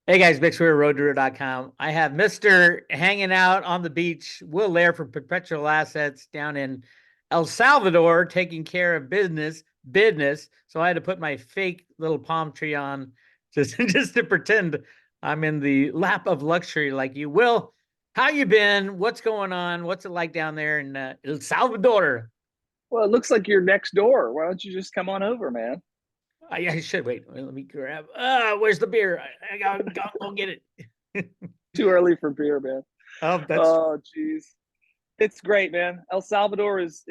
Hey guys, BigSquareRoadTour.com. I have Mr. hanging out on the beach, Will Lehr from Perpetual Assets down in El Salvador, taking care of business. So I had to put my fake little palm tree on just to pretend I'm in the lap of luxury like you. Will, how you been? What's going on? What's it like down there in El Salvador? Well, it looks like you're next door. Why don't you just come on over, man? I should wait. Let me grab. Where's the beer? I gotta go get it. Too early for beer, man. Oh, that's Oh, geez, it's great, man. El Salvador is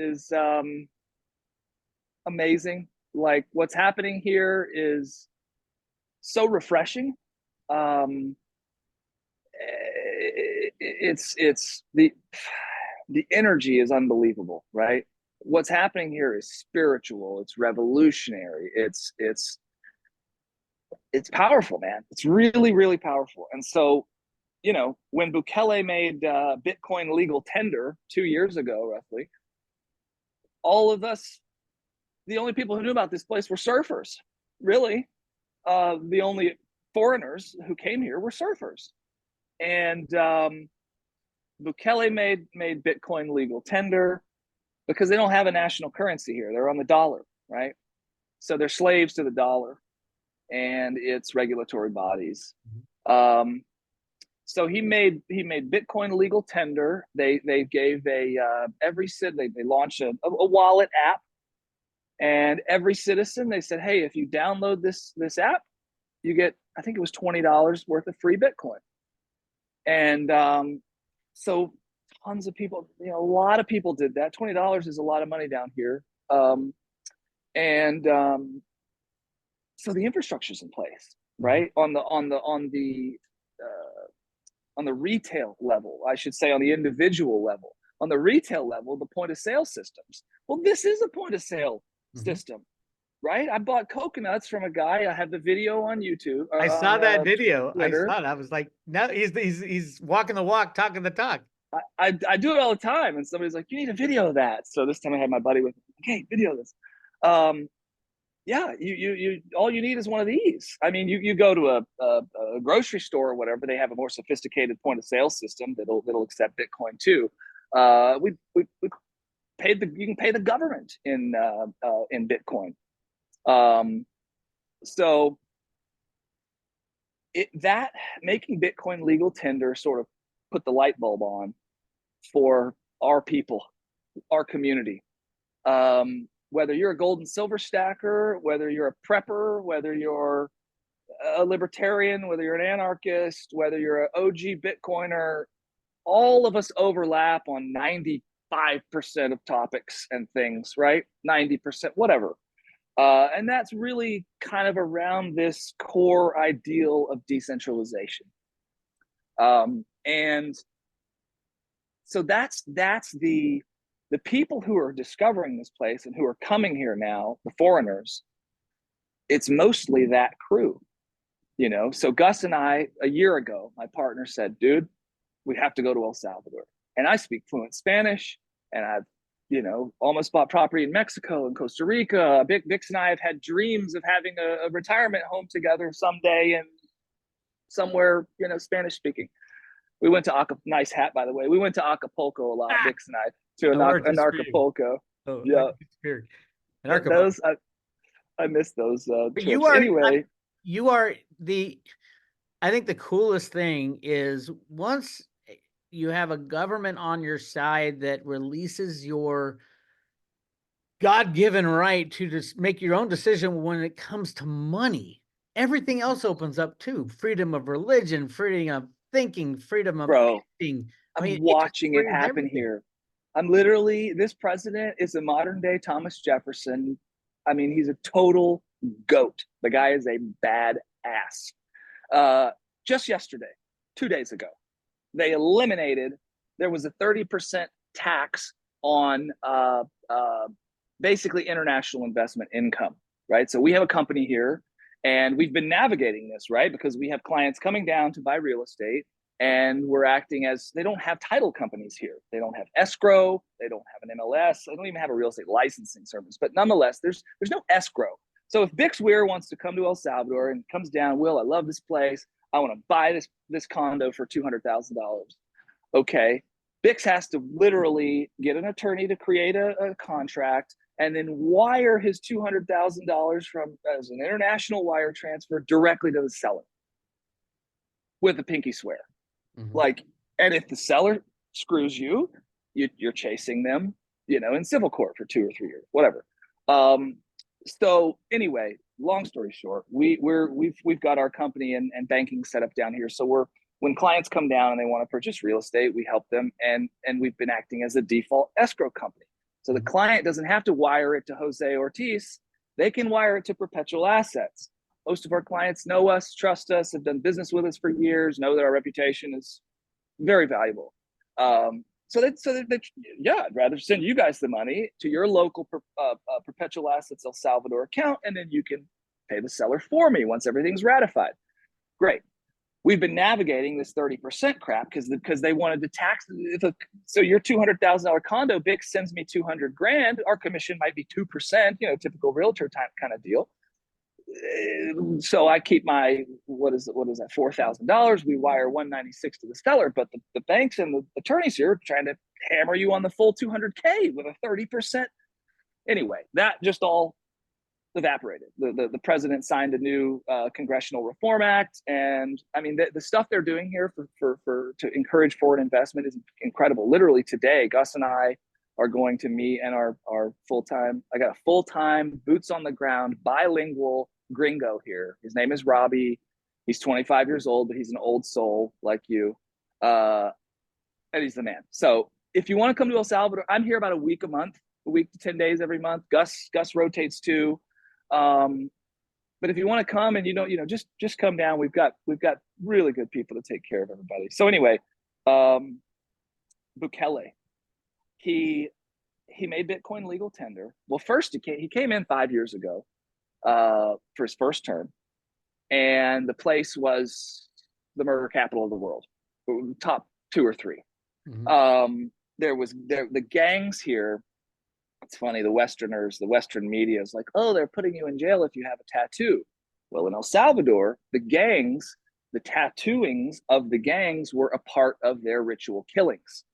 amazing. Like what's happening here is so refreshing. Um, it's the energy is unbelievable, right? What's happening here is spiritual. It's revolutionary. It's powerful, man. It's really, really powerful. And so, when Bukele made Bitcoin legal tender 2 years ago, roughly, all of us, the only people who knew about this place were surfers. Really, the only foreigners who came here were surfers. And Bukele made Bitcoin legal tender because they don't have a national currency here. They're on the dollar, right? So they're slaves to the dollar and its regulatory bodies. Um, so he made Bitcoin legal tender. They gave a every city they launched a wallet app, and every citizen they said, hey, if you download this app, you get, I think it was $20 worth of free Bitcoin. And so tons of people, a lot of people did that. $20 is a lot of money down here. And So the infrastructure's in place, Mhm. right? On the retail level, I should say, on the individual level. On the retail level, the point of sale systems. Well, this is a point of sale Mhm. system, right? I bought coconuts from a guy. I have the video on YouTube, I saw on that video. I Twitter. saw it. I was like, no, he's walking the walk, talking the talk. I do it all the time, and somebody's like, "You need a video of that." So this time I had my buddy with me. Okay, video this. Um, yeah, you all you need is one of these. I mean, you go to a grocery store or whatever, they have a more sophisticated point of sale system that'll accept Bitcoin too. We paid the you can pay the government in Bitcoin. Um, so that making Bitcoin legal tender sort of put the light bulb on for our people, our community. Whether you're a gold and silver stacker, whether you're a prepper, whether you're a libertarian, whether you're an anarchist, whether you're an OG Bitcoiner, all of us overlap on 95% of topics and things, right? 90%, whatever. And that's really kind of around this core ideal of decentralization. And so that's the people who are discovering this place and who are coming here now, the foreigners. It's mostly that crew. So Gus and I, a year ago, my partner said, dude, we have to go to El Salvador. And I speak fluent Spanish, and I've, almost bought property in Mexico and Costa Rica. Bix and I have had dreams of having a retirement home together someday and somewhere, Spanish speaking. We went to nice hat, by the way. We went to Acapulco a lot, Ah, Bix and I, to the word an just for you. Acapulco. Oh, I Yeah, disappeared. An Archibald. those I miss those But trips. Anyway, you are the. I think the coolest thing is once you have a government on your side that releases your God-given right to just make your own decision when it comes to money. Everything else opens up too. Freedom of religion, freedom of thinking, freedom of bro, acting. I I'm mean, it just watching it frees happen everything. here. This president is a modern day Thomas Jefferson. I mean, he's a total goat. The guy is a bad ass. Just yesterday, 2 days ago, they eliminated, there was a 30% tax on basically international investment income, right? So we have a company here and we've been navigating this, right? Because we have clients coming down to buy real estate and we're acting as they don't have title companies here. They don't have escrow. They don't have an MLS. They don't even have a real estate licensing service. But nonetheless, there's no escrow. So if Bix Weir wants to come to El Salvador and comes down, Will, I love this place. I want to buy this condo for $200,000. Okay. Bix has to literally get an attorney to create a contract and then wire his $200,000 from as an international wire transfer directly to the seller with a pinky swear. Mm-hmm. Like, and if the seller screws you, you're chasing them, in civil court for 2 or 3 years, whatever. So anyway, long story short, we've got our company and banking set up down here. So when clients come down and they want to purchase real estate, we help them, and we've been acting as a default escrow company. So the client doesn't have to wire it to Jose Ortiz; they can wire it to Perpetual Assets. Most of our clients know us, trust us, have done business with us for years, know that our reputation is very valuable. So I'd rather send you guys the money to your local Perpetual Assets El Salvador account, and then you can pay the seller for me once everything's ratified. Great. We've been navigating this 30% crap because they wanted to tax. So your $200,000 condo, Bix sends me $200,000. Our commission might be 2%, typical realtor type kind of deal. So I keep my what is that $4,000. We wire $196 to the seller, but the banks and the attorneys here are trying to hammer you on the full $200K with a 30%. Anyway, that just all evaporated. The president signed a new Congressional Reform Act, and I mean the stuff they're doing here for to encourage foreign investment is incredible. Literally today, Gus and I are going to meet and our full-time. I got a full-time, boots on the ground, bilingual gringo here. His name is Robbie. He's 25 years old, but he's an old soul like you, and he's the man. So if you want to come to El Salvador, I'm here about a week to 10 days every month. Gus rotates too. But if you want to come and just come down, we've got really good people to take care of everybody. So anyway, Bukele, he made Bitcoin legal tender. Well, first he came in 5 years ago for his first term, and the place was the murder capital of the world, top 2 or 3. Mm-hmm. The gangs here. It's funny, the Western media is like, oh, they're putting you in jail if you have a tattoo. Well, in El Salvador, the tattooings of the gangs were a part of their ritual killings.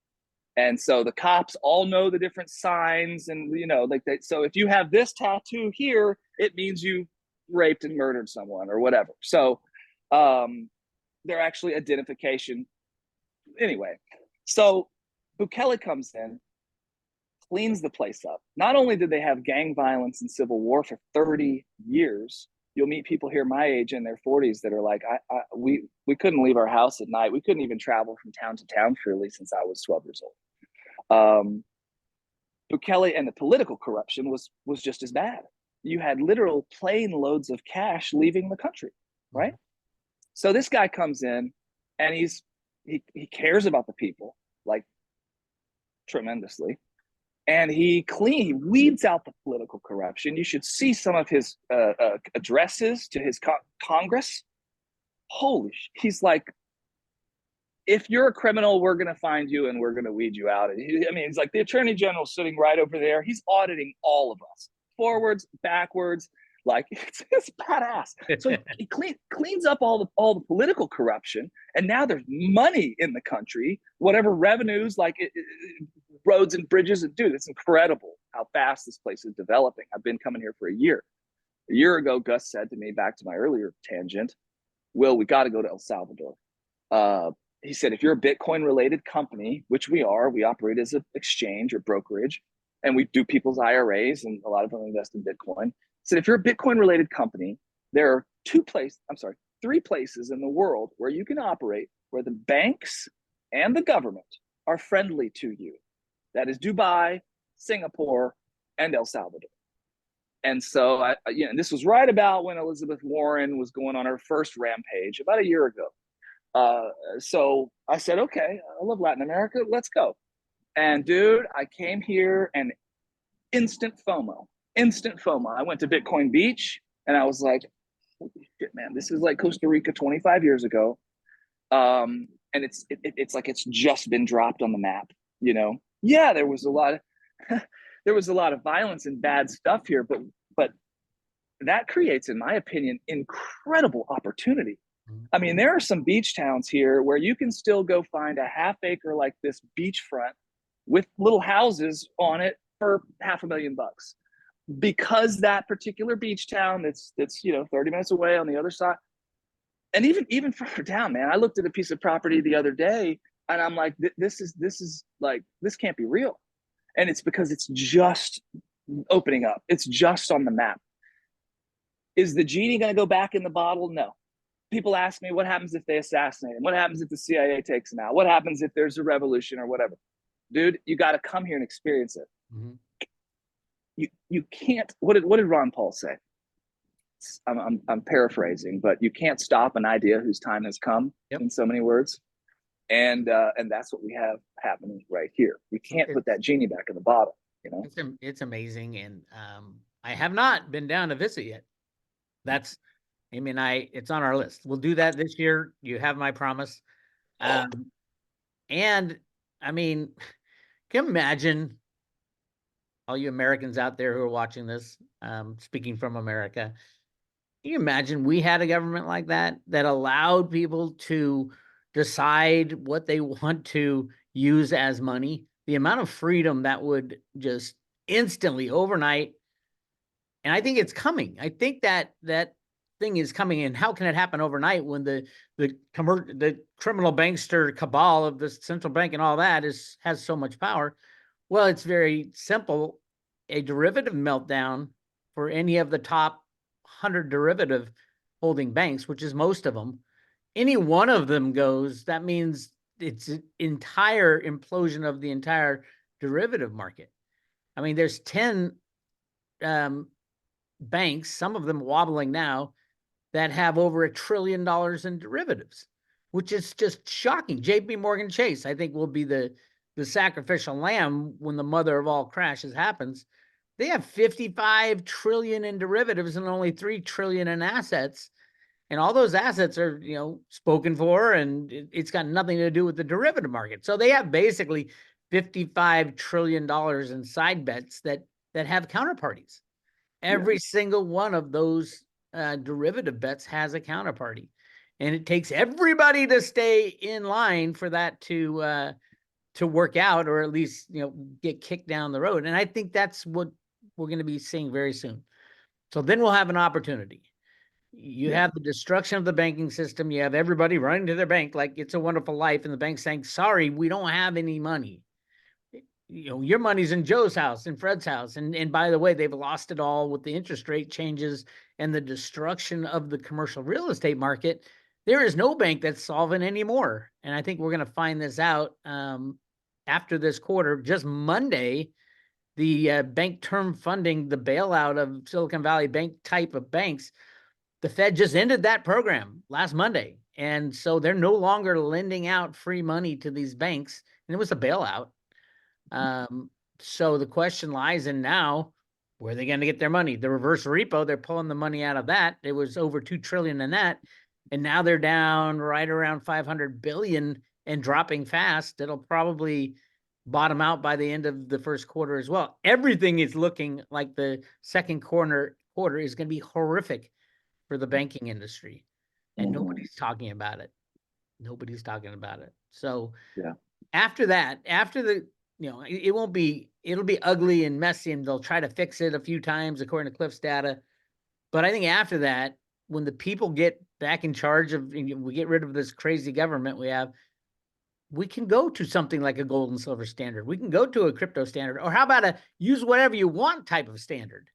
And so the cops all know the different signs, and so if you have this tattoo here, it means you raped and murdered someone or whatever. So they're actually identification. Anyway, so Bukele comes in, cleans the place up. Not only did they have gang violence and civil war for 30 years, you'll meet people here my age in their 40s that are like, we couldn't leave our house at night. We couldn't even travel from town to town freely since I was 12 years old. Bukele and the political corruption was just as bad. You had literal plane loads of cash leaving the country, right? So this guy comes in and he cares about the people, like, tremendously. And he weeds out the political corruption. You should see some of his addresses to his Congress. He's like, if you're a criminal, we're going to find you and we're going to weed you out. It's like the attorney general sitting right over there. He's auditing all of us, forwards, backwards. Like, it's badass. So he cleans up all the political corruption, and now there's money in the country. Whatever revenues, like roads and bridges, and dude, it's incredible how fast this place is developing. I've been coming here for a year. A year ago, Gus said to me, back to my earlier tangent, Will, we got to go to El Salvador. He said, if you're a Bitcoin-related company, which we are, we operate as an exchange or brokerage, and we do people's IRAs, and a lot of them invest in Bitcoin. He said, if you're a Bitcoin-related company, there are 3 places in the world where you can operate where the banks and the government are friendly to you. That is Dubai, Singapore, and El Salvador. And so, this was right about when Elizabeth Warren was going on her first rampage about a year ago. So I said, okay, I love Latin America. Let's go. And dude, I came here and instant FOMO. I went to Bitcoin Beach and I was like, holy shit, man, this is like Costa Rica 25 years ago. And it's like it's just been dropped on the map, Yeah, there was a lot of violence and bad stuff here, but that creates, in my opinion, incredible opportunity. Mhm. I mean, there are some beach towns here where you can still go find a half acre like this beachfront with little houses on it for $500,000 because that particular beach town that's 30 minutes away on the other side, and even further down, man. I looked at a piece of property the other day, and I'm like, this is like, this can't be real, and it's because it's just opening up. It's just on the map. Is the genie going to go back in the bottle? No. People ask me, what happens if they assassinate him? What happens if the CIA takes him out? What happens if there's a revolution or whatever? Dude, you got to come here and experience it. Mhm. You can't. What did Ron Paul say? I'm paraphrasing, but you can't stop an idea whose time has come. Yep. In so many words, and that's what we have happening right here. You can't put that genie back in the bottle. It's amazing, and I have not been down to visit yet. That's, I mean, it's on our list. We'll do that this year. You have my promise. And I mean, can you imagine all you Americans out there who are watching this, speaking from America? Can you imagine we had a government like that that allowed people to decide what they want to use as money? The amount of freedom that would just instantly overnight, and I think it's coming. I think that thing is coming. And how can it happen overnight when the criminal bankster cabal of the central bank and all that has so much power? Well, it's very simple. A derivative meltdown for any of the top 100 derivative holding banks, which is most of them, any one of them goes, that means it's an entire implosion of the entire derivative market. I mean, there's 10 banks, some of them wobbling now, that have over $1 trillion in derivatives, which is just shocking. JP Morgan Chase, I think, will be the sacrificial lamb when the mother of all crashes happens. They have 55 trillion in derivatives and only 3 trillion in assets. And all those assets are, spoken for, and it's got nothing to do with the derivative market. So they have basically $55 trillion in side bets that have counterparties. Every single one of those derivative bets has a counterparty, and it takes everybody to stay in line for that to work out, or at least get kicked down the road. And I think that's what we're going to be seeing very soon. So then we'll have an opportunity. You have the destruction of the banking system. You have everybody running to their bank like It's a Wonderful Life, and the bank saying, "Sorry, we don't have any money. Your money's in Joe's house and Fred's house." And by the way, they've lost it all with the interest rate changes and the destruction of the commercial real estate market. There is no bank that's solvent anymore. And I think we're going to find this out after this quarter. Just Monday, the bank term funding, the bailout of Silicon Valley Bank type of banks, the Fed just ended that program last Monday. And so they're no longer lending out free money to these banks. And it was a bailout. So the question lies in now, where are they going to get their money? The reverse repo, they're pulling the money out of that. It was over 2 trillion in that. And now they're down right around 500 billion and dropping fast. It'll probably bottom out by the end of the first quarter as well. Everything is looking like the second quarter is going to be horrific for the banking industry. And nobody's talking about it. Nobody's talking about it. So after that, it won't be, it'll be ugly and messy, and they'll try to fix it a few times according to Cliff's data. But I think after that, when the people get back in charge of, we get rid of this crazy government we have, we can go to something like a gold and silver standard. We can go to a crypto standard, or how about a use whatever you want type of standard?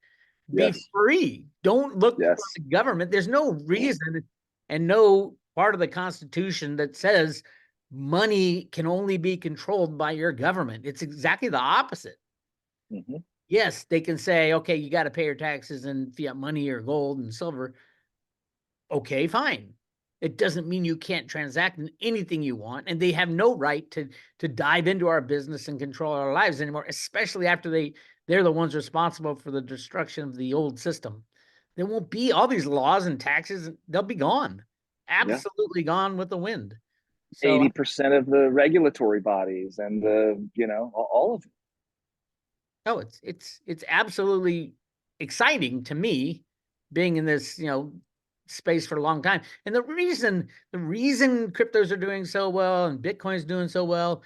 Be free. Don't look for the government. There's no reason and no part of the Constitution that says money can only be controlled by your government. It's exactly the opposite. Yes, they can say, okay, you got to pay your taxes in fiat money or gold and silver. Okay, fine. It doesn't mean you can't transact in anything you want, and they have no right to dive into our business and control our lives anymore, especially after they're the ones responsible for the destruction of the old system. There won't be all these laws and taxes. They'll be gone. Absolutely gone with the wind. So 80% of the regulatory bodies and all of it. it's absolutely exciting to me being in this, space for a long time. And the reason cryptos are doing so well and Bitcoin's doing so well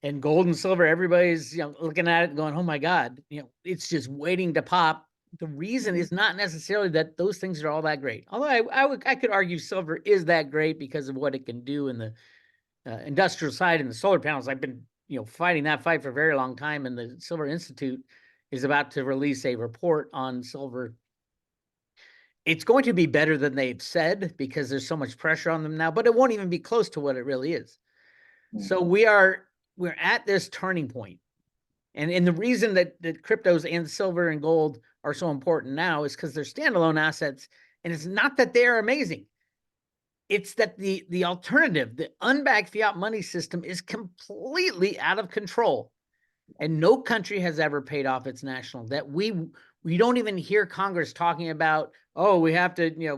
and gold and silver, everybody's, looking at it and going, oh my God, it's just waiting to pop. The reason is not necessarily that those things are all that great. Although I could argue silver is that great because of what it can do in the industrial side and the solar panels. I've been, fighting that fight for a very long time. And the Silver Institute is about to release a report on silver. It's going to be better than they've said because there's so much pressure on them now, but it won't even be close to what it really is. So we're at this turning point. And the reason that cryptos and silver and gold are so important now is because they're standalone assets. And it's not that they're amazing. It's that the alternative, the unbacked fiat money system, is completely out of control. And no country has ever paid off its national debt. We don't even hear Congress talking about, oh, we have to,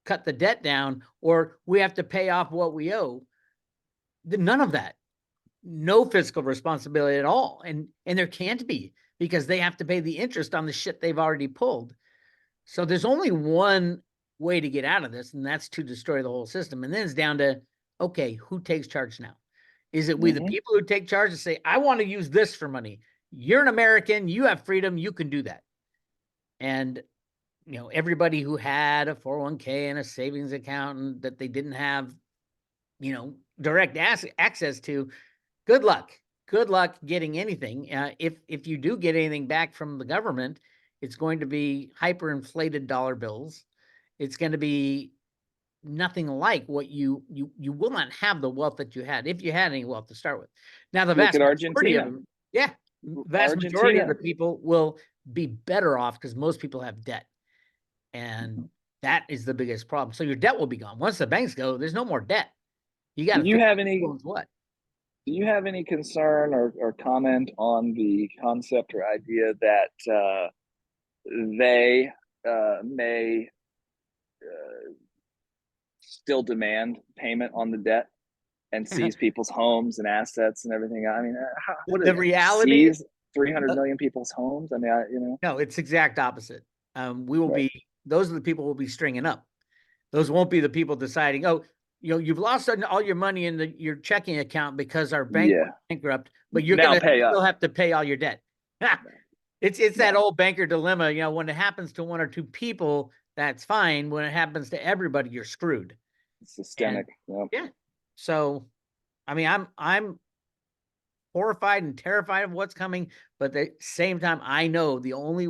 cut the debt down, or we have to pay off what we owe. None of that. No fiscal responsibility at all. And there can't be, because they have to pay the interest on the shit they've already pulled. So there's only one way to get out of this, and that's to destroy the whole system. And then it's down to, okay, who takes charge now? Is it we, the people who take charge and say, I want to use this for money? You're an American, you have freedom, you can do that. And, everybody who had a 401k and a savings account that they didn't have, direct access to, good luck. Good luck getting anything. If you do get anything back from the government, it's going to be hyperinflated dollar bills. It's going to be nothing like what you will not have the wealth that you had, if you had any wealth to start with. Now, the vast majority of them, majority of the people will be better off because most people have debt. And that is the biggest problem. So your debt will be gone. Once the banks go, there's no more debt. You got to Do you have any what? Do you have any concern or comment on the concept or idea that they may still demand payment on the debt and seize people's homes and assets and everything? I mean, what the reality seize 300 million people's homes? I mean, no, it's exact opposite. We will be, those are the people we'll be stringing up. Those won't be the people deciding, oh, you've lost all your money in your checking account because our bank went bankrupt, but you're going to still have to pay all your debt. It's that old banker dilemma. When it happens to one or two people, that's fine. When it happens to everybody, you're screwed. It's systemic. Yeah. So, I mean, I'm horrified and terrified of what's coming, but at the same time, I know the only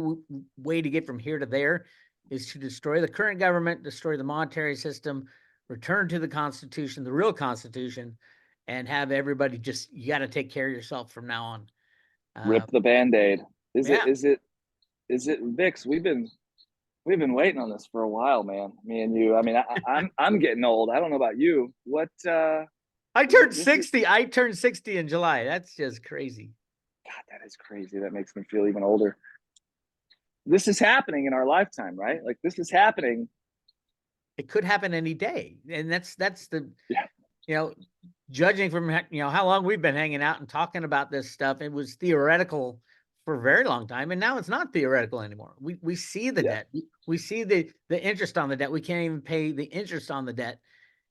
way to get from here to there is to destroy the current government, destroy the monetary system, return to the Constitution, the real Constitution, and have everybody just, you got to take care of yourself from now on. Rip the Band-Aid. Is it Vix? We've been waiting on this for a while, man. Me and you. I mean, I'm getting old. I don't know about you. What? I turned 60. I turned 60 in July. That's just crazy. God, that is crazy. That makes me feel even older. This is happening in our lifetime, right? Like, this is happening. It could happen any day. And that's the, judging from, how long we've been hanging out and talking about this stuff, it was theoretical for a very long time. And now it's not theoretical anymore. We see the debt. We see the interest on the debt. We can't even pay the interest on the debt.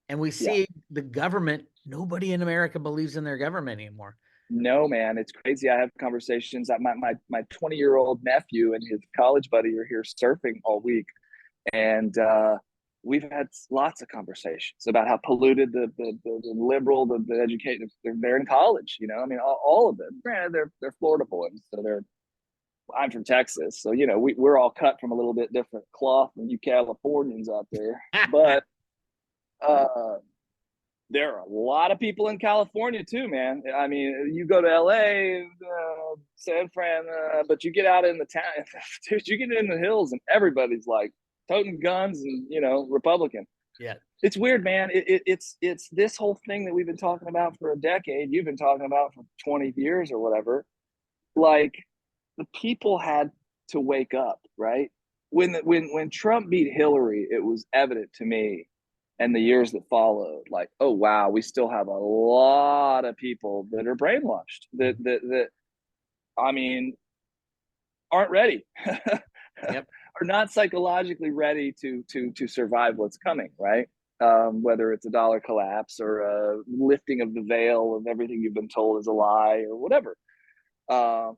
And we see the government. Nobody in America believes in their government anymore. No, man, it's crazy. I have conversations. My 20-year-old nephew and his college buddy are here surfing all week, and we've had lots of conversations about how polluted the liberal, the educated, they're in college. I mean, all of them. Granted, they're Florida boys, so I'm from Texas, so we're all cut from a little bit different cloth than you Californians out there, but. There are a lot of people in California too, man. I mean, you go to LA, San Fran, but you get out in the town, dude, you get in the hills and everybody's like toting guns and, Republican. Yeah. It's weird, man. It's this whole thing that we've been talking about for a decade. You've been talking about for 20 years or whatever. Like, the people had to wake up, right? When Trump beat Hillary, it was evident to me, and the years that followed, like, oh wow, we still have a lot of people that are brainwashed that I mean, aren't ready. Yep. are not psychologically ready to survive what's coming, right? Whether it's a dollar collapse or a lifting of the veil of everything you've been told is a lie or whatever, or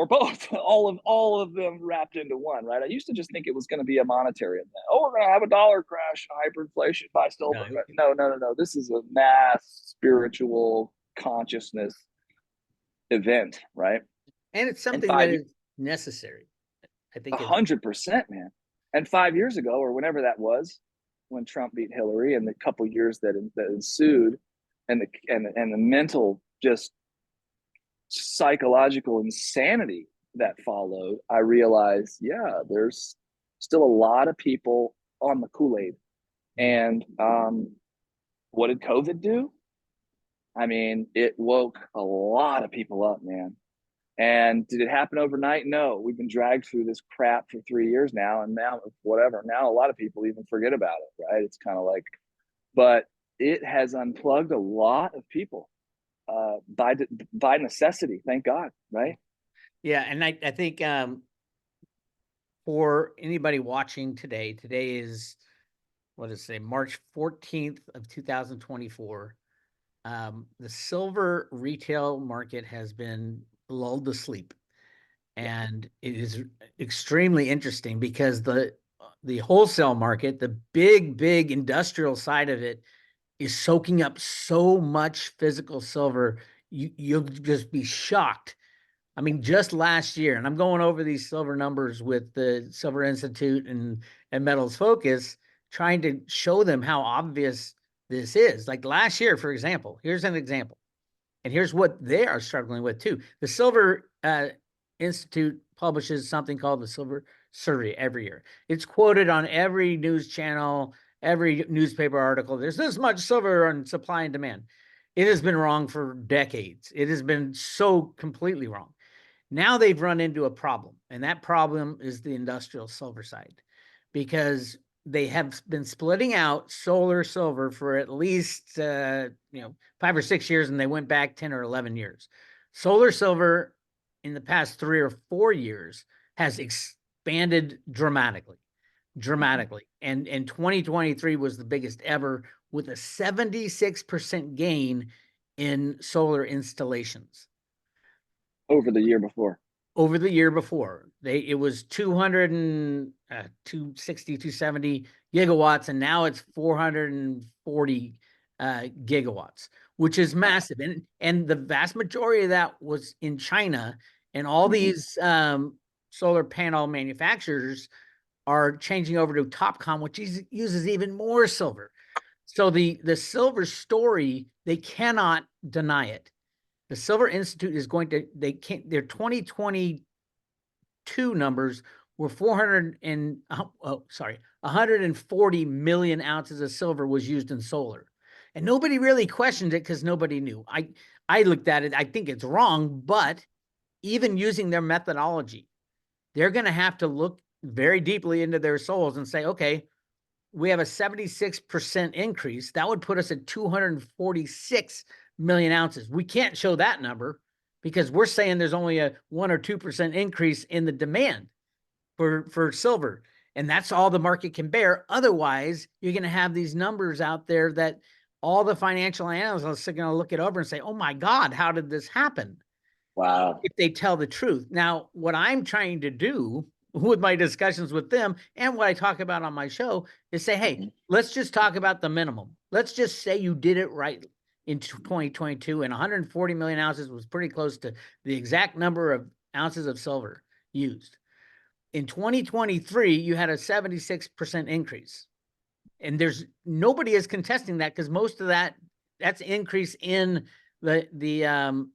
both, all of them wrapped into one, right? I used to just think it was going to be a monetary event. Oh, we're going to have a dollar crash, hyperinflation, buy silver. No, No. This is a mass spiritual consciousness event, right? and it's And something that is necessary. I think it's 100%, man. And 5 years ago, or whenever that was, when Trump beat Hillary, and the couple years that ensued, and the mental just psychological insanity that followed, I realized, yeah, there's still a lot of people on the Kool-Aid. And what did COVID do? I mean, it woke a lot of people up, man. And did it happen overnight? No. We've been dragged through this crap for 3 years now, and now whatever. Now a lot of people even forget about it, right? It's kind of like, but it has unplugged a lot of people by necessity. Thank God, right? yeah, and I think for anybody watching today, today is what is it, March 14th of 2024. The silver retail market has been lulled to sleep. And it is extremely interesting because the wholesale market, the big industrial side of it, is soaking up so much physical silver. You'll just be shocked. I mean, just last year, and I'm going over these silver numbers with the Silver Institute and Metals Focus, trying to show them how obvious this is. Like last year, for example, here's an example. And here's what they are struggling with too. The Silver Institute publishes something called the Silver Survey every year. It's quoted on every news channel, every newspaper article. There's this much silver on supply and demand. It has been wrong for decades. It has been so completely wrong. Now they've run into a problem, and that problem is the industrial silver side, because they have been splitting out solar silver for at least 5 or 6 years, and they went back 10 or 11 years. Solar silver in the past 3 or 4 years has expanded dramatically. And 2023 was the biggest ever, with a 76% gain in solar installations Over the year before. over the year before. It was 260, 270 gigawatts, and now it's 440 gigawatts, which is massive. And the vast majority of that was in China, and all these solar panel manufacturers are changing over to Topcon, which uses even more silver. So the silver story, they cannot deny it. The Silver Institute is going to, their 2022 numbers were 140 million ounces of silver was used in solar. And nobody really questioned it because nobody knew. I looked at it, I think it's wrong, but even using their methodology, they're going to have to look very deeply into their souls and say, okay, we have a 76% increase. That would put us at 246 million ounces. We can't show that number because we're saying there's only a 1 or 2% increase in the demand for silver. And that's all the market can bear. Otherwise, you're going to have these numbers out there that all the financial analysts are going to look it over and say, oh my God, how did this happen? Wow. If they tell the truth. Now, what I'm trying to do with my discussions with them and what I talk about on my show is say, hey, let's just talk about the minimum. Let's just say you did it right in 2022, and 140 million ounces was pretty close to the exact number of ounces of silver used. In 2023, you had a 76% increase. And there's nobody is contesting that because most of that's increase in the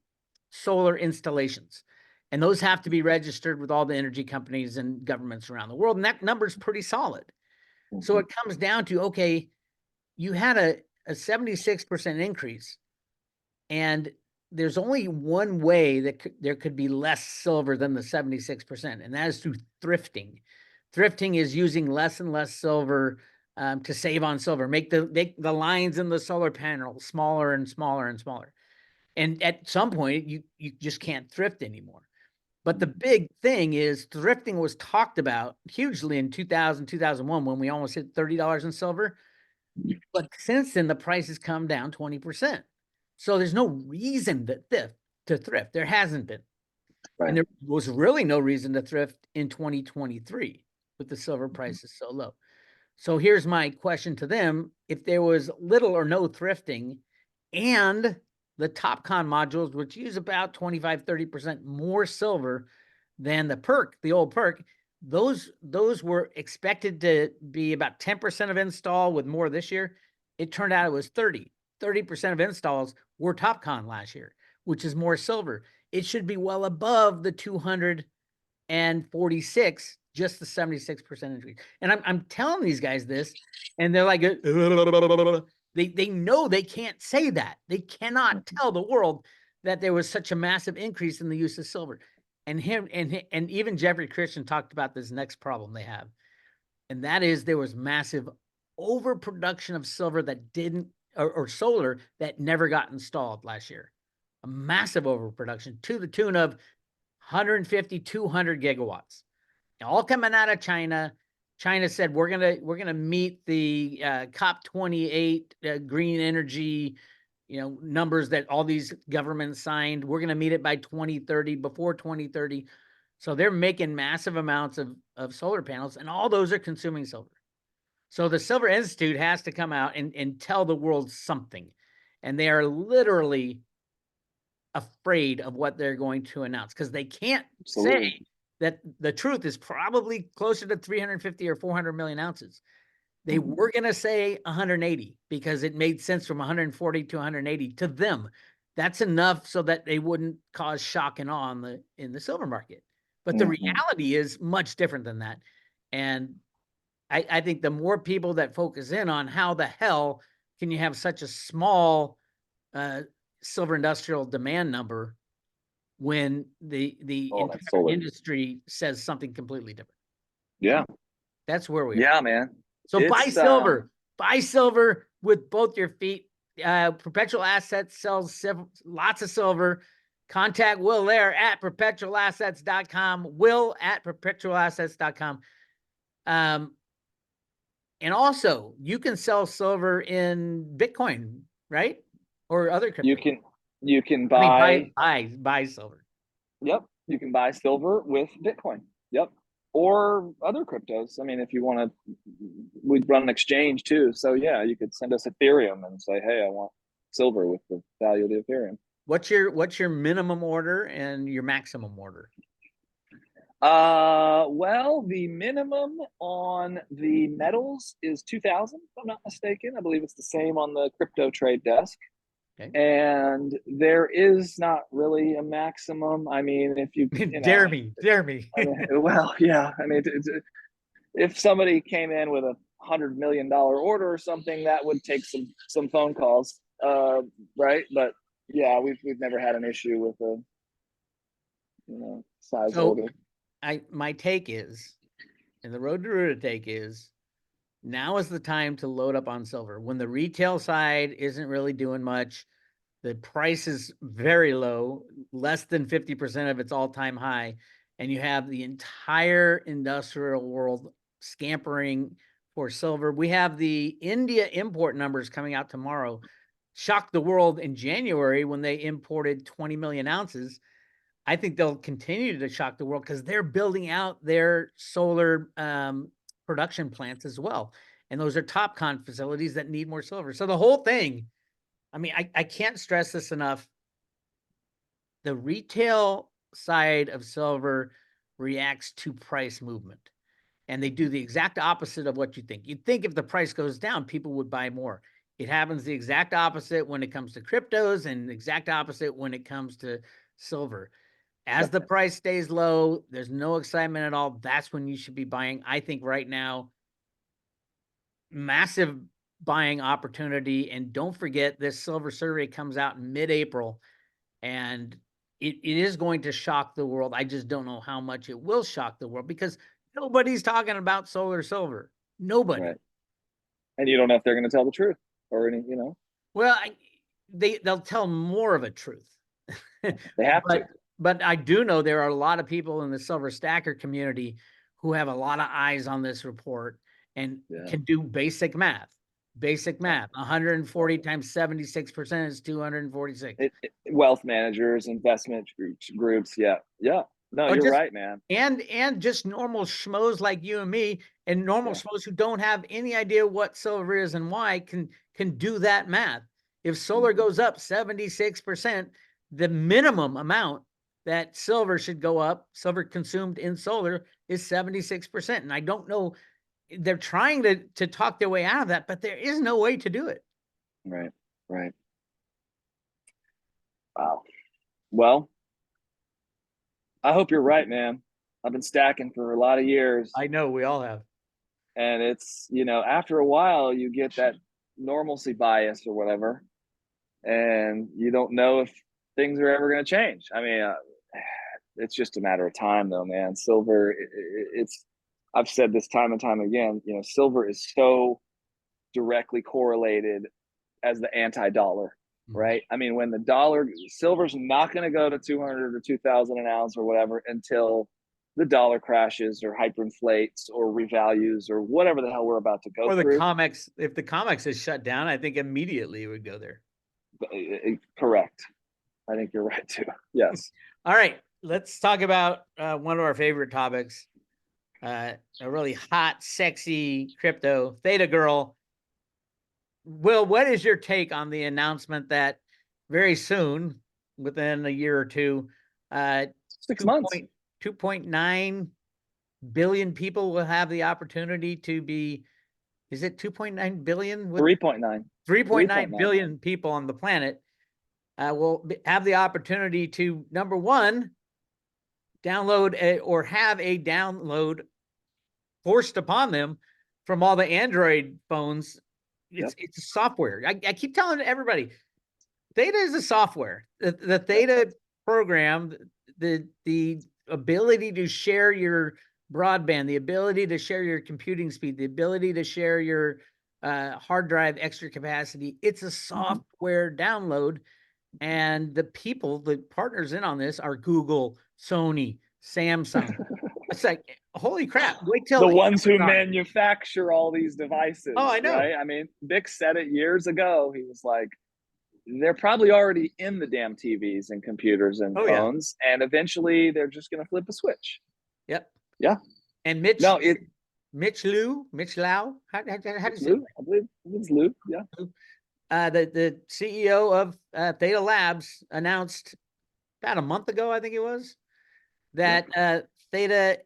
solar installations. And those have to be registered with all the energy companies and governments around the world. And that number is pretty solid. So it comes down to, okay, you had a 76% increase, and there's only one way that there could be less silver than the 76%, and that is through thrifting. Thrifting is using less and less silver to save on silver, make the lines in the solar panel smaller and smaller and smaller. And at some point, you just can't thrift anymore. But the big thing is thrifting was talked about hugely in 2000, 2001 when we almost hit $30 in silver. But since then, the price has come down 20%. So there's no reason to thrift. There hasn't been. Right. And there was really no reason to thrift in 2023 with the silver prices so low. So here's my question to them. If there was little or no thrifting and the TopCon modules, which use about 25, 30% more silver than the old perk, those were expected to be about 10% of install with more this year. It turned out it was 30% of installs were TopCon last year, which is more silver. It should be well above the 246, just the 76% increase. And I'm telling these guys this, and they're like, they know they can't say that. They cannot tell the world that there was such a massive increase in the use of silver. And even Jeffrey Christian talked about this next problem they have. And that is there was massive overproduction of silver that didn't, or solar that never got installed last year. A massive overproduction to the tune of 150, 200 gigawatts, all coming out of China. China said we're gonna meet the COP28 green energy, numbers that all these governments signed. We're gonna meet it by 2030, before 2030. So they're making massive amounts of solar panels, and all those are consuming silver. So the Silver Institute has to come out and tell the world something, and they are literally afraid of what they're going to announce because they can't say that the truth is probably closer to 350 or 400 million ounces. They were going to say 180 because it made sense from 140 to 180 to them. That's enough so that they wouldn't cause shock and awe in the silver market. But the reality is much different than that. And I think the more people that focus in on how the hell can you have such a small silver industrial demand number when the entire industry says something completely different. Yeah. That's where we are. Yeah, man. So buy silver with both your feet. Perpetual Assets sells lots of silver. Contact Will Lehr at perpetualassets.com. Will at perpetualassets.com. And also you can sell silver in Bitcoin, right? Or other crypto. You can buy silver. Yep. You can buy silver with Bitcoin. Yep. Or other cryptos. I mean, if you want to, we'd run an exchange too. So yeah, you could send us Ethereum and say, hey, I want silver with the value of the Ethereum. What's your minimum order and your maximum order? Well, the minimum on the metals is 2,000, if I'm not mistaken. I believe it's the same on the crypto trade desk. Okay. And there is not really a maximum. I mean, if you dare me. I mean, well, yeah. I mean, if somebody came in with a $100 million order or something, that would take some phone calls, right? But yeah, we've never had an issue with a size order. My take is, and the Road to Ruta take is, now is the time to load up on silver. When the retail side isn't really doing much, the price is very low, less than 50% of its all-time high, and you have the entire industrial world scampering for silver. We have the India import numbers coming out tomorrow. Shocked the world in January when they imported 20 million ounces. I think they'll continue to shock the world because they're building out their solar production plants as well. And those are TopCon facilities that need more silver. So the whole thing, I mean, I can't stress this enough. The retail side of silver reacts to price movement. And they do the exact opposite of what you think. You'd think if the price goes down, people would buy more. It happens the exact opposite when it comes to cryptos and the exact opposite when it comes to silver. As the price stays low, there's no excitement at all. That's when you should be buying. I think right now, massive buying opportunity. And don't forget, this silver survey comes out in mid-April, and it is going to shock the world. I just don't know how much it will shock the world because nobody's talking about solar silver. Nobody. Right. And you don't know if they're going to tell the truth or any, Well, they'll tell more of a truth. They have to. but I do know there are a lot of people in the silver stacker community who have a lot of eyes on this report and can do basic math. Basic math. 140 times 76% is 246. Wealth managers, investment groups. Yeah. No, Or you're just right, man. and just normal schmoes like you and me, and normal schmoes who don't have any idea what silver is and why can do that math. If solar goes up 76%, the minimum amount that silver should go up, silver consumed in solar, is 76%. And I don't know, they're trying to talk their way out of that, but there is no way to do it. Right. Wow. Well, I hope you're right, man. I've been stacking for a lot of years. I know, we all have. And it's, after a while you get that normalcy bias or whatever, and you don't know if things are ever going to change. I mean, it's just a matter of time though, man. Silver, I've said this time and time again, silver is so directly correlated as the anti-dollar, right? I mean, when silver's not going to go to 200 or 2000 an ounce or whatever until the dollar crashes or hyperinflates or revalues or whatever the hell we're about to go through. If the COMEX is shut down, I think immediately it would go there. Correct. I think you're right too. Yes. All right. Let's talk about one of our favorite topics. A really hot, sexy crypto, Theta girl. Will, what is your take on the announcement that very soon, within a year or two, 6 months, 2.9 billion people will have the opportunity to be, is it 2.9 billion? 3.9. 3.9 billion people on the planet will have the opportunity to, number one, download or have a download forced upon them from all the Android phones. It's a software. I keep telling everybody, Theta is a software. The Theta program, the ability to share your broadband, the ability to share your computing speed, the ability to share your hard drive extra capacity. It's a software download. And the partners in on this are Google, Sony, Samsung. It's like, holy crap. Wait till the ones who manufacture all these devices. Oh, I know. Right? I mean, Vic said it years ago. He was like, they're probably already in the damn TVs and computers and phones. Yeah. And eventually they're just going to flip a switch. Yep. Yeah. And Mitch Lau, how do you say it? I believe it's Lou. Yeah. The CEO of Theta Labs announced about a month ago, I think it was, that Theta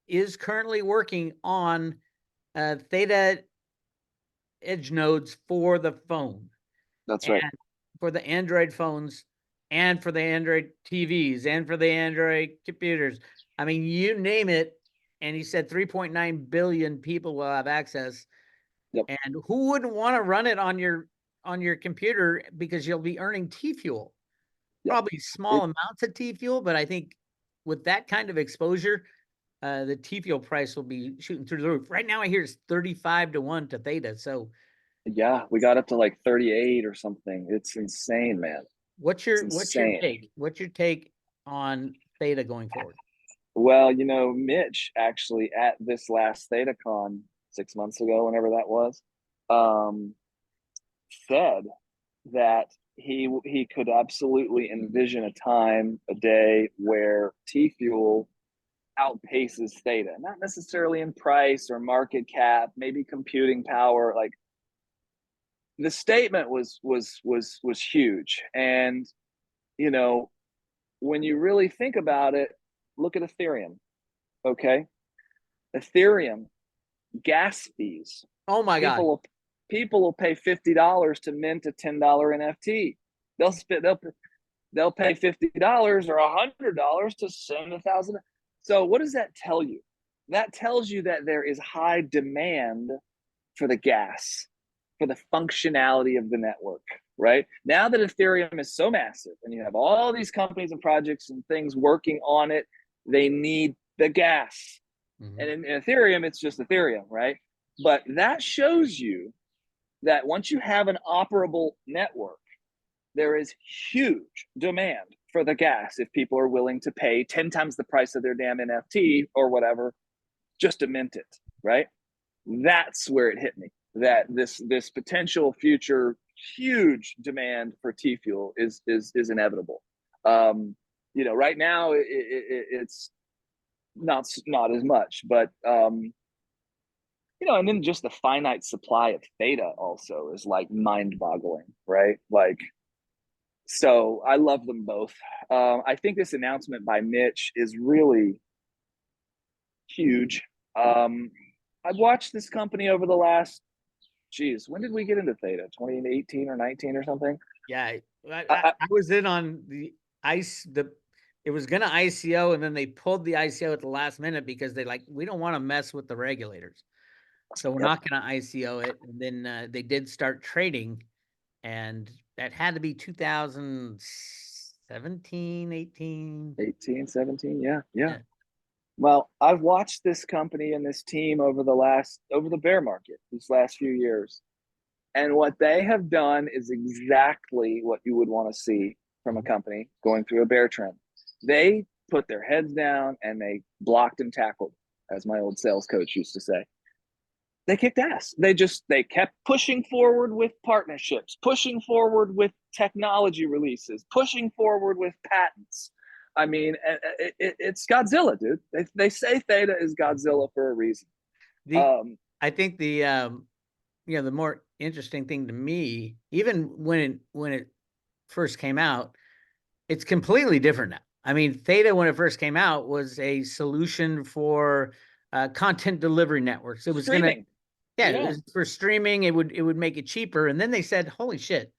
is currently working on Theta edge nodes for the phone. That's right. For the Android phones and for the Android TVs and for the Android computers. I mean, you name it. And he said 3.9 billion people will have access. Yep. And who wouldn't want to run it on your computer, because you'll be earning T-fuel. Yep. Probably small amounts of T-fuel, but I think with that kind of exposure, the T-fuel price will be shooting through the roof. Right now I hear it's 35-1 to Theta. So yeah, we got up to like 38 or something. It's insane, man. What's your take? What's your take on Theta going forward? Well, Mitch actually at this last ThetaCon 6 months ago, whenever that was, said that he could absolutely envision a time, a day where T-fuel outpaces Theta, not necessarily in price or market cap, maybe computing power. Like, the statement was huge. And when you really think about it, look at Ethereum. Okay, Ethereum gas fees. Oh my God! People will pay $50 to mint a $10 NFT. They'll pay $50 or $100 to send 1,000. So what does that tell you? That tells you that there is high demand for the gas, for the functionality of the network, right? Now that Ethereum is so massive and you have all these companies and projects and things working on it, they need the gas. Mm-hmm. And in Ethereum, it's just Ethereum, right? But that shows you that once you have an operable network, there is huge demand for the gas if people are willing to pay 10 times the price of their damn NFT or whatever just to mint it, right? That's where it hit me, that this potential future huge demand for T fuel is inevitable. Right now it's not as much, but and then just the finite supply of Theta also is like mind-boggling, right? Like, so I love them both. I think this announcement by Mitch is really huge. I've watched this company over the last, geez, when did we get into Theta? 2018 or 19 or something? Yeah, I was in on the ice. It was going to ICO, and then they pulled the ICO at the last minute because we don't want to mess with the regulators, so we're not going to ICO it. And then they did start trading, and that had to be 2017, 18. 18, 17, yeah. Well, I've watched this company and this team over the bear market these last few years. And what they have done is exactly what you would want to see from a company going through a bear trend. They put their heads down and they blocked and tackled, as my old sales coach used to say. They kicked ass. They kept pushing forward with partnerships, pushing forward with technology releases, pushing forward with patents. I mean, it's Godzilla, dude. They say Theta is Godzilla for a reason. I think the more interesting thing to me, even when it first came out, it's completely different now. I mean, Theta, when it first came out, was a solution for content delivery networks. It was streaming. It was for streaming. It would make it cheaper. And then they said, holy shit,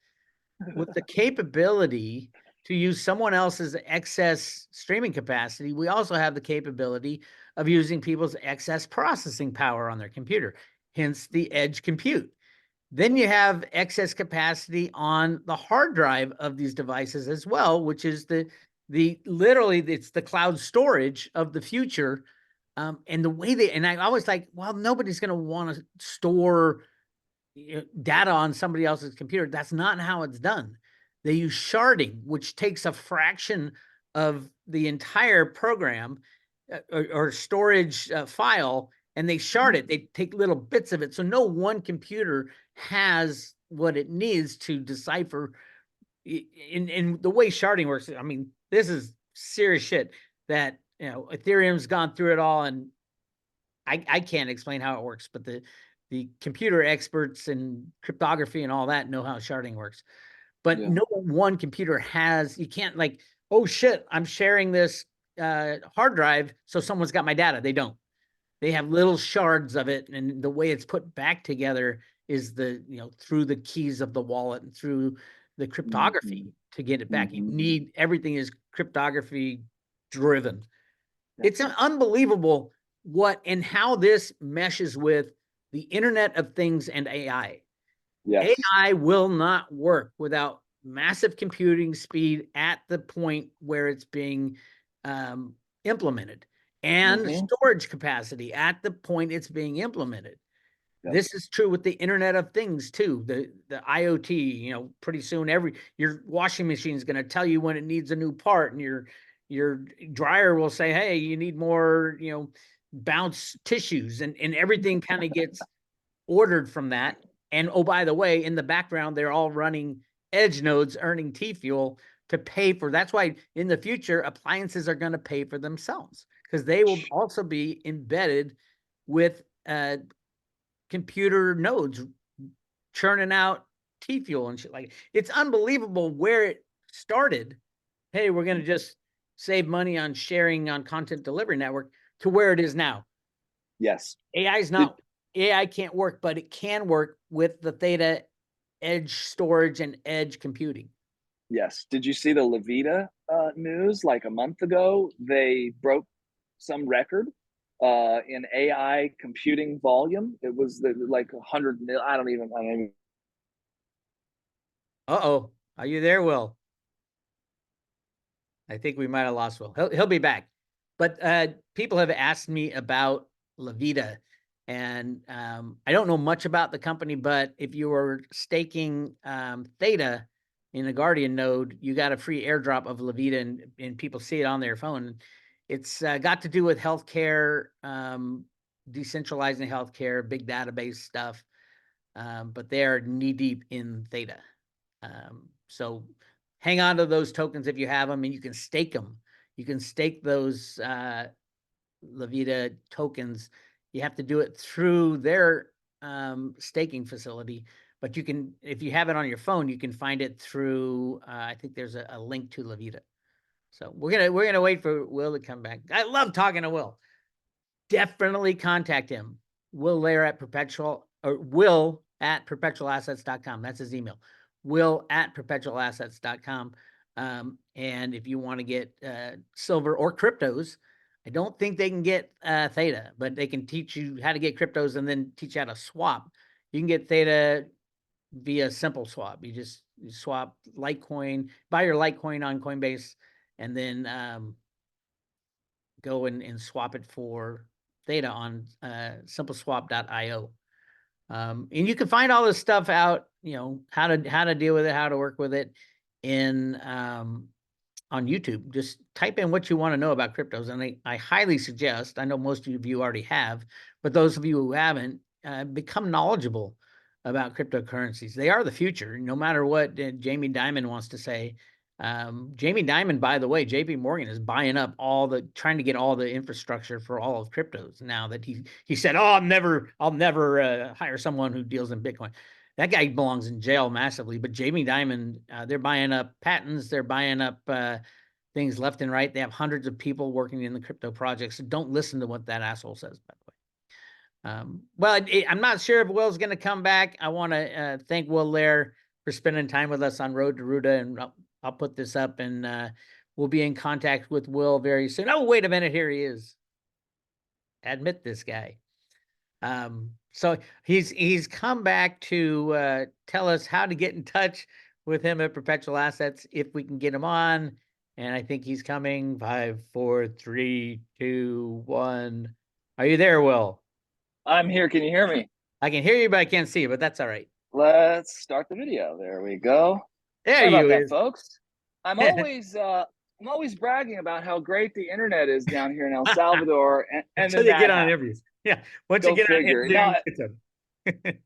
with the capability to use someone else's excess streaming capacity, we also have the capability of using people's excess processing power on their computer, hence the edge compute. Then you have excess capacity on the hard drive of these devices as well, which is literally it's the cloud storage of the future. And the way and I always like, well, nobody's going to want to store data on somebody else's computer. That's not how it's done. They use sharding, which takes a fraction of the entire program or storage file, and they shard it. They take little bits of it. So no one computer has what it needs to decipher. In the way sharding works, I mean, this is serious shit that, Ethereum's gone through it all, and I can't explain how it works, but the computer experts and cryptography and all that know how sharding works. But no one computer has, you can't like, oh shit, I'm sharing this hard drive, so someone's got my data. They don't. They have little shards of it, and the way it's put back together is through the keys of the wallet and through the cryptography to get it back. You need, everything is cryptography driven. It's unbelievable what and how this meshes with the Internet of Things and AI. Yes. AI will not work without massive computing speed at the point where it's being implemented, and storage capacity at the point it's being implemented. Yep. This is true with the Internet of Things too. The IoT, pretty soon your washing machine is going to tell you when it needs a new part, and your dryer will say, hey, you need more, bounce tissues, and everything kind of gets ordered from that. And oh, by the way, in the background, they're all running edge nodes earning T fuel to pay for. That's why in the future, appliances are going to pay for themselves, because they will also be embedded with computer nodes churning out T fuel and shit. Like, it's unbelievable where it started. Hey, we're going to just save money on sharing on content delivery network, to where it is now. Yes. AI can't work, but it can work with the Theta edge storage and edge computing. Yes. Did you see the Levita news like a month ago? They broke some record in AI computing volume. It was like 100 mil. I don't even. Uh-oh. Are you there, Will? I think we might have lost Will. He'll be back. But people have asked me about Levita, and I don't know much about the company, but if you were staking Theta, in the Guardian node, you got a free airdrop of Levita, and people see it on their phone. It's got to do with healthcare, decentralizing healthcare, big database stuff, but they are knee deep in Theta. So hang on to those tokens if you have them, and you can stake them. You can stake those Levita tokens. You have to do it through their staking facility, but you can, if you have it on your phone, you can find it through. I think there's a link to Levita. So we're gonna wait for Will to come back. I love talking to Will. Definitely contact him. Will Lehr at Perpetual, or Will at perpetualassets.com. That's his email. Will at perpetualassets.com. And if you want to get silver or cryptos, I don't think they can get Theta, but they can teach you how to get cryptos and then teach you how to swap. You can get Theta via simple swap. You swap Litecoin, buy your Litecoin on Coinbase, and then go and swap it for Theta on simpleswap.io. And you can find all this stuff out, how to deal with it, how to work with it in on YouTube. Just type in what you want to know about cryptos. And I highly suggest, I know most of you already have, but those of you who haven't, become knowledgeable about cryptocurrencies. They are the future, no matter what Jamie Dimon wants to say. Jamie Dimon, by the way, JP Morgan is buying up trying to get all the infrastructure for all of cryptos now that he said, oh, I'll never hire someone who deals in Bitcoin. That guy belongs in jail massively. But Jamie Dimon, they're buying up patents, they're buying up things left and right. They have hundreds of people working in the crypto projects. So don't listen to what that asshole says, by the way. Well, I'm not sure if Will's going to come back. I want to thank Will Lehr for spending time with us on Road to Ruta, and I'll put this up, and we'll be in contact with Will very soon. Oh, wait a minute. Here he is. Admit this guy. So he's come back to tell us how to get in touch with him at Perpetual Assets if we can get him on. And I think he's coming. 5, 4, 3, 2, 1. Are you there, Will? I'm here. Can you hear me? I can hear you, but I can't see you, but that's all right. Let's start the video. There we go. There Sorry about you that, is. folks. I'm always bragging about how great the internet is down here in El Salvador, and Until then you that get on happens. interviews. Yeah. Once Go you get figure. on Now, interviews,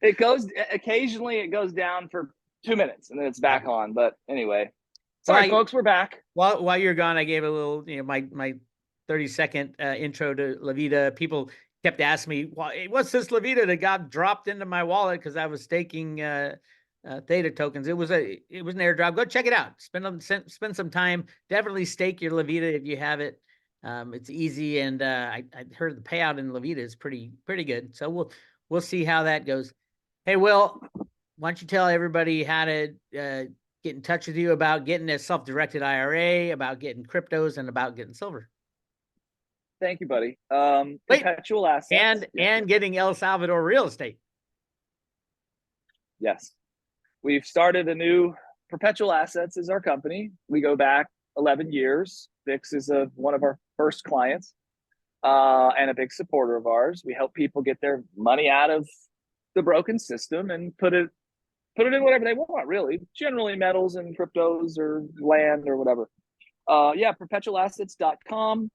it goes occasionally. It goes down for 2 minutes, and then it's back on. But anyway, sorry, folks, we're back. While you're gone, I gave a little, my 30-second intro to Levita. People kept asking me, well, what's this Levita that got dropped into my wallet because I was staking Theta tokens. It was an airdrop. Go check it out. Spend some time. Definitely stake your Levita if you have it. It's easy, and I heard the payout in Levita is pretty good. So we'll see how that goes. Hey, Will, why don't you tell everybody how to get in touch with you about getting a self-directed IRA, about getting cryptos, and about getting silver. Thank you, buddy. Perpetual Assets and getting El Salvador real estate. Yes, we've started a new Perpetual Assets is our company. We go back 11 years. Vix is one of our first clients and a big supporter of ours. We help people get their money out of the broken system and put it in whatever they want, really. Generally metals and cryptos or land or whatever. Perpetualassets.com.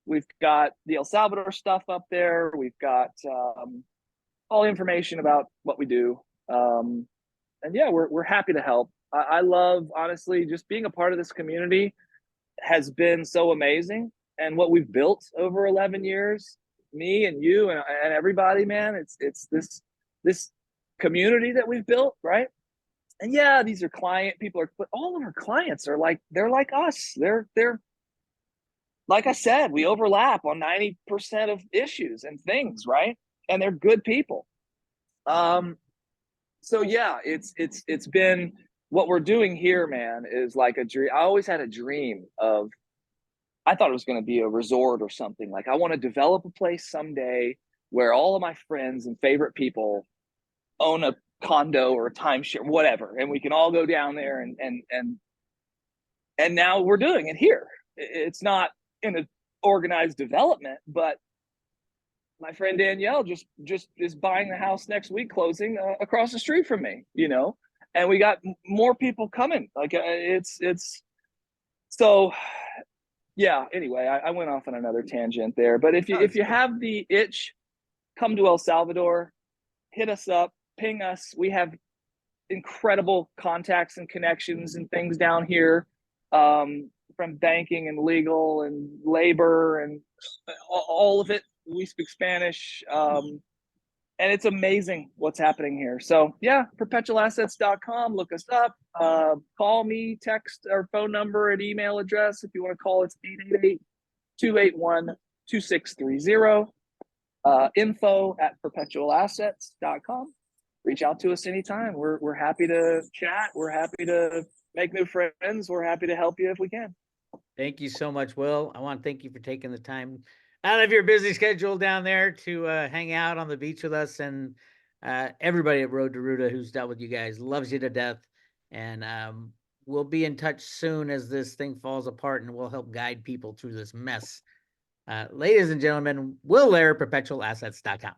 We've got the El Salvador stuff up there. We've got all the information about what we do. And yeah, we're happy to help. I love, honestly, just being a part of this community has been so amazing. And what we've built over 11 years, me and you and everybody, man, it's this community that we've built, right? And yeah, these are people, but all of our clients are they're like us. They're like I said, we overlap on 90% of issues and things, right? And they're good people. So yeah, it's been what we're doing here, man, is like a dream. I always had a dream of, I thought it was going to be a resort or something. Like, I want to develop a place someday where all of my friends and favorite people own a condo or a timeshare, whatever, and we can all go down there and now we're doing it here. It's not in an organized development, but my friend Danielle just is buying the house next week, closing across the street from me, and we got more people coming. Like it's so yeah. Anyway, I went off on another tangent there, but if you have the itch, come to El Salvador, hit us up, ping us. We have incredible contacts and connections and things down here, from banking and legal and labor and all of it. We speak Spanish. And it's amazing what's happening here. So yeah, perpetualassets.com, look us up, call me, text our phone number and email address. If you want to call, it's 888-281-2630, info@perpetualassets.com. Reach out to us anytime. We're happy to chat. We're happy to make new friends. We're happy to help you if we can. Thank you so much, Will. I want to thank you for taking the time out of your busy schedule down there to hang out on the beach with us. And everybody at Road to Ruta who's dealt with you guys loves you to death. And we'll be in touch soon as this thing falls apart, and we'll help guide people through this mess. Ladies and gentlemen, Will Lehr, perpetualassets.com.